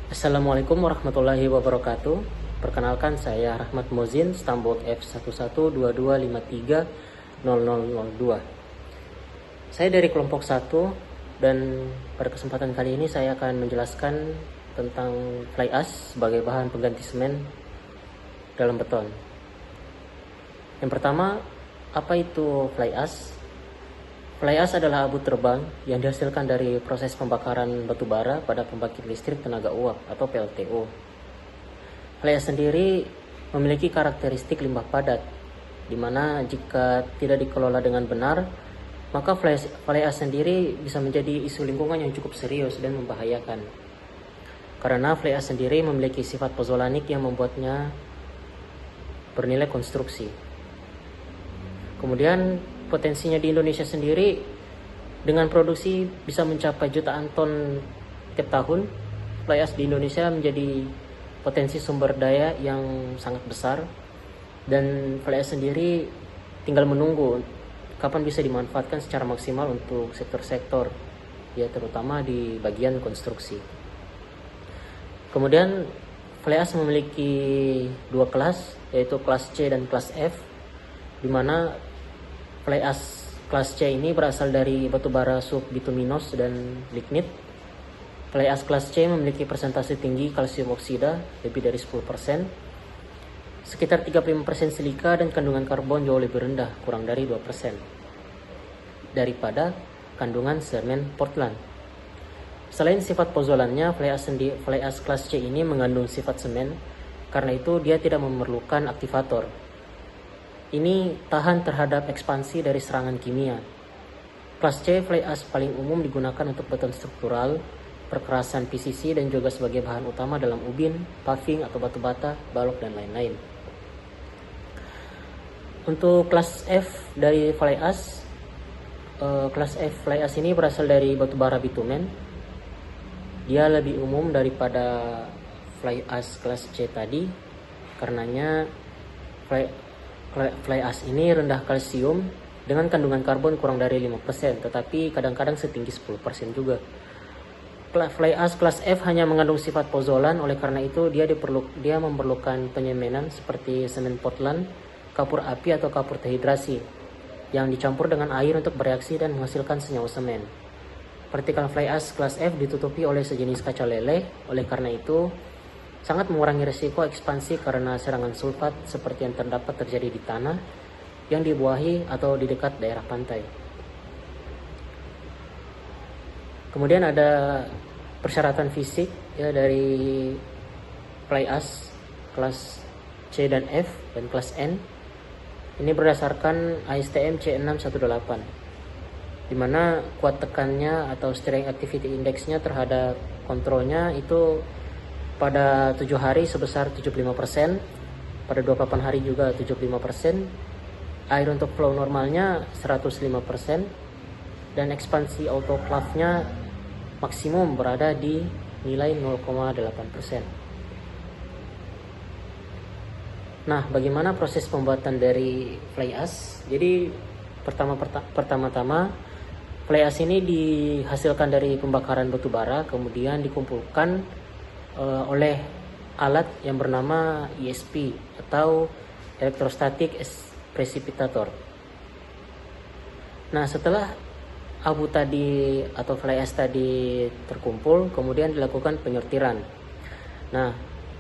Assalamualaikum warahmatullahi wabarakatuh. Perkenalkan, saya Rahmat Mozin, Stambot F1122530002. Saya dari kelompok 1 dan pada kesempatan kali ini saya akan menjelaskan tentang fly ash sebagai bahan pengganti semen dalam beton. Yang pertama, apa itu fly ash? Fly ash adalah abu terbang yang dihasilkan dari proses pembakaran batu bara pada pembangkit listrik tenaga uap atau PLTU. Fly ash sendiri memiliki karakteristik limbah padat, di mana jika tidak dikelola dengan benar, maka fly ash sendiri bisa menjadi isu lingkungan yang cukup serius dan membahayakan. Karena fly ash sendiri memiliki sifat pozolanik yang membuatnya bernilai konstruksi. Kemudian potensinya di Indonesia sendiri dengan produksi bisa mencapai jutaan ton tiap tahun. Fly ash di Indonesia menjadi potensi sumber daya yang sangat besar, dan fly ash sendiri tinggal menunggu kapan bisa dimanfaatkan secara maksimal untuk sektor-sektor, ya terutama di bagian konstruksi. Kemudian fly ash memiliki dua kelas, yaitu kelas C dan kelas F, di mana fly ash kelas C ini berasal dari batu bara subbituminous dan lignit. Fly ash kelas C memiliki persentase tinggi kalsium oksida lebih dari 10%, sekitar 35% silika, dan kandungan karbon jauh lebih rendah, kurang dari 2%, daripada kandungan semen Portland. Selain sifat pozolannya, fly ash kelas C ini mengandung sifat semen, karena itu dia tidak memerlukan aktivator. Ini tahan terhadap ekspansi dari serangan kimia. Kelas C fly ash paling umum digunakan untuk beton struktural, perkerasan PCC, dan juga sebagai bahan utama dalam ubin, paving atau batu bata, balok, dan lain-lain. Untuk kelas F dari fly ash, kelas F fly ash ini berasal dari batu bara bitumen. Dia lebih umum daripada fly ash kelas C tadi, karenanya fly ash ini rendah kalsium dengan kandungan karbon kurang dari 5%, tetapi kadang-kadang setinggi 10% juga. Fly ash kelas F hanya mengandung sifat pozolan, oleh karena itu dia memerlukan penyemenan seperti semen Portland, kapur api atau kapur dehidrasi yang dicampur dengan air untuk bereaksi dan menghasilkan senyawa semen. Partikel fly ash kelas F ditutupi oleh sejenis kaca leleh, oleh karena itu sangat mengurangi risiko ekspansi karena serangan sulfat seperti yang terjadi di tanah yang dibuahi atau di dekat daerah pantai. Kemudian ada persyaratan fisik ya dari fly ash kelas C dan F dan kelas N. Ini berdasarkan ASTM C618, di mana kuat tekannya atau Strength Activity Index-nya terhadap kontrolnya itu pada 7 hari sebesar 75%, pada 28 hari juga 75%, air untuk flow normalnya 105%, dan ekspansi autoclave-nya maksimum berada di nilai 0,8%. Nah, bagaimana proses pembuatan dari fly ash? Jadi pertama-tama fly ash ini dihasilkan dari pembakaran batu bara, kemudian dikumpulkan oleh alat yang bernama ESP atau Electrostatic Precipitator. Nah, setelah abu tadi atau fly ash tadi terkumpul, kemudian dilakukan penyortiran. Nah,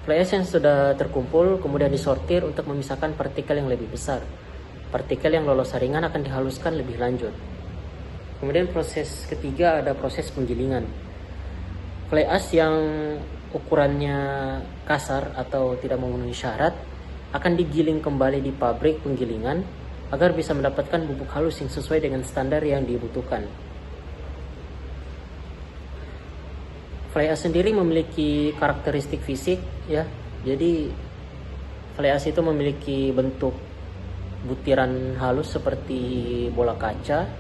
fly ash yang sudah terkumpul kemudian disortir untuk memisahkan partikel yang lebih besar. Partikel yang lolos saringan akan dihaluskan lebih lanjut. Kemudian proses ketiga ada proses penggilingan. Fly ash yang ukurannya kasar atau tidak memenuhi syarat akan digiling kembali di pabrik penggilingan agar bisa mendapatkan bubuk halus yang sesuai dengan standar yang dibutuhkan. Fly ash sendiri memiliki karakteristik fisik ya. Jadi fly ash itu memiliki bentuk butiran halus seperti bola kaca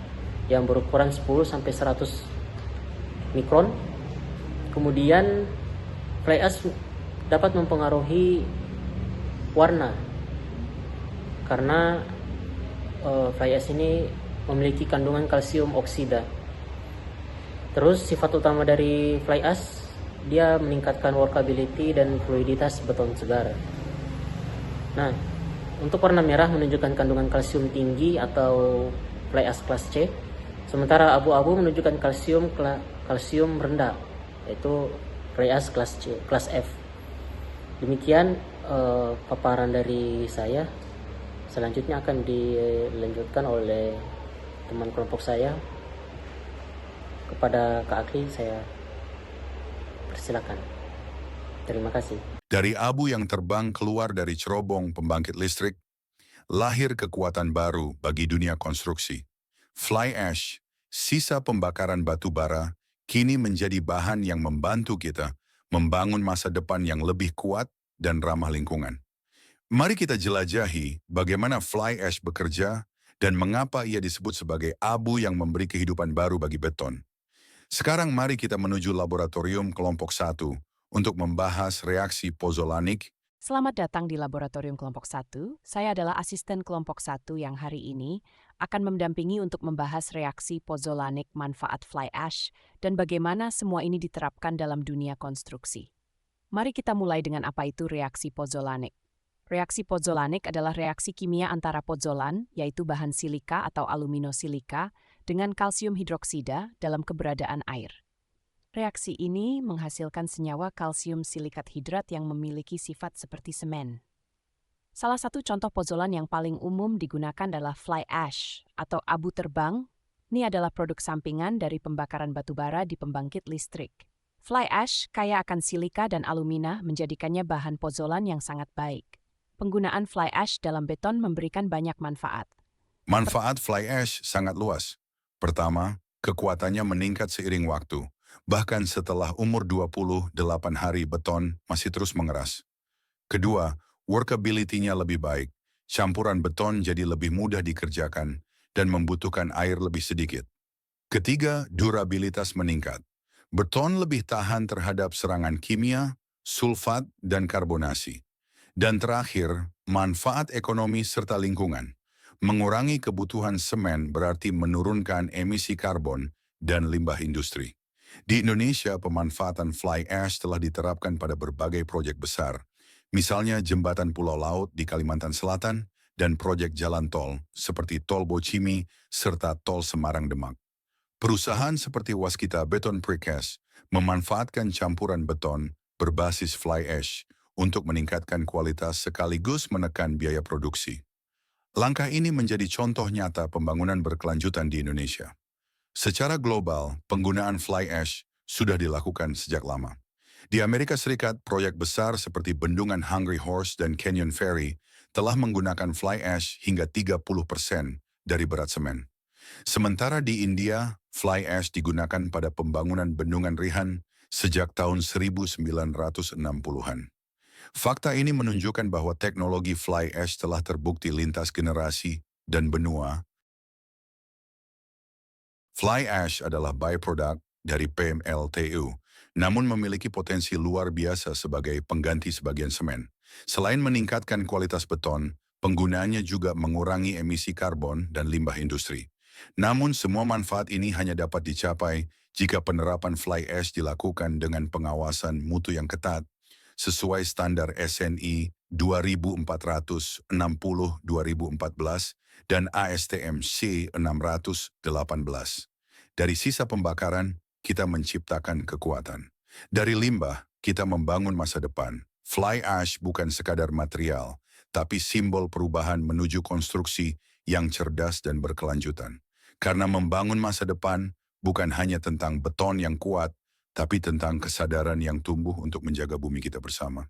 yang berukuran 10 sampai 100 mikron. Kemudian fly ash dapat mempengaruhi warna karena fly ash ini memiliki kandungan kalsium oksida. Terus sifat utama dari fly ash dia meningkatkan workability dan fluiditas beton segar. Nah, untuk warna merah menunjukkan kandungan kalsium tinggi atau fly ash kelas C, sementara abu-abu menunjukkan kalsium rendah, yaitu fly ash kelas C, kelas F. Demikian paparan dari saya. Selanjutnya akan dilanjutkan oleh teman kelompok saya. Kepada Kak Akli, saya persilakan. Terima kasih. Dari abu yang terbang keluar dari cerobong pembangkit listrik, lahir kekuatan baru bagi dunia konstruksi. Fly ash, sisa pembakaran batu bara, kini menjadi bahan yang membantu kita membangun masa depan yang lebih kuat dan ramah lingkungan. Mari kita jelajahi bagaimana fly ash bekerja dan mengapa ia disebut sebagai abu yang memberi kehidupan baru bagi beton. Sekarang mari kita menuju laboratorium kelompok 1 untuk membahas reaksi pozolanik. Selamat datang di Laboratorium Kelompok 1. Saya adalah asisten kelompok 1 yang hari ini akan mendampingi untuk membahas reaksi pozolanik manfaat fly ash dan bagaimana semua ini diterapkan dalam dunia konstruksi. Mari kita mulai dengan apa itu reaksi pozolanik. Reaksi pozolanik adalah reaksi kimia antara pozolan, yaitu bahan silika atau aluminosilika, dengan kalsium hidroksida dalam keberadaan air. Reaksi ini menghasilkan senyawa kalsium silikat hidrat yang memiliki sifat seperti semen. Salah satu contoh pozolan yang paling umum digunakan adalah fly ash atau abu terbang. Ini adalah produk sampingan dari pembakaran batu bara di pembangkit listrik. Fly ash kaya akan silika dan alumina menjadikannya bahan pozolan yang sangat baik. Penggunaan fly ash dalam beton memberikan banyak manfaat. Manfaat fly ash sangat luas. Pertama, kekuatannya meningkat seiring waktu. Bahkan setelah umur 28 hari beton masih terus mengeras. Kedua, workability-nya lebih baik. Campuran beton jadi lebih mudah dikerjakan dan membutuhkan air lebih sedikit. Ketiga, durabilitas meningkat. Beton lebih tahan terhadap serangan kimia, sulfat, dan karbonasi. Dan terakhir, manfaat ekonomi serta lingkungan. Mengurangi kebutuhan semen berarti menurunkan emisi karbon dan limbah industri. Di Indonesia, pemanfaatan fly ash telah diterapkan pada berbagai proyek besar, misalnya jembatan Pulau Laut di Kalimantan Selatan dan proyek jalan tol seperti Tol Bocimi serta Tol Semarang-Demak. Perusahaan seperti Waskita Beton Precast memanfaatkan campuran beton berbasis fly ash untuk meningkatkan kualitas sekaligus menekan biaya produksi. Langkah ini menjadi contoh nyata pembangunan berkelanjutan di Indonesia. Secara global, penggunaan fly ash sudah dilakukan sejak lama. Di Amerika Serikat, proyek besar seperti Bendungan Hungry Horse dan Canyon Ferry telah menggunakan fly ash hingga 30% dari berat semen. Sementara di India, fly ash digunakan pada pembangunan Bendungan Rihan sejak tahun 1960-an. Fakta ini menunjukkan bahwa teknologi fly ash telah terbukti lintas generasi dan benua. Fly ash adalah byproduct dari PMLTU, namun memiliki potensi luar biasa sebagai pengganti sebagian semen. Selain meningkatkan kualitas beton, penggunaannya juga mengurangi emisi karbon dan limbah industri. Namun semua manfaat ini hanya dapat dicapai jika penerapan fly ash dilakukan dengan pengawasan mutu yang ketat, sesuai standar SNI 2460-2014 dan ASTM C 618. Dari sisa pembakaran, kita menciptakan kekuatan. Dari limbah, kita membangun masa depan. Fly ash bukan sekadar material, tapi simbol perubahan menuju konstruksi yang cerdas dan berkelanjutan. Karena membangun masa depan bukan hanya tentang beton yang kuat, tapi tentang kesadaran yang tumbuh untuk menjaga bumi kita bersama.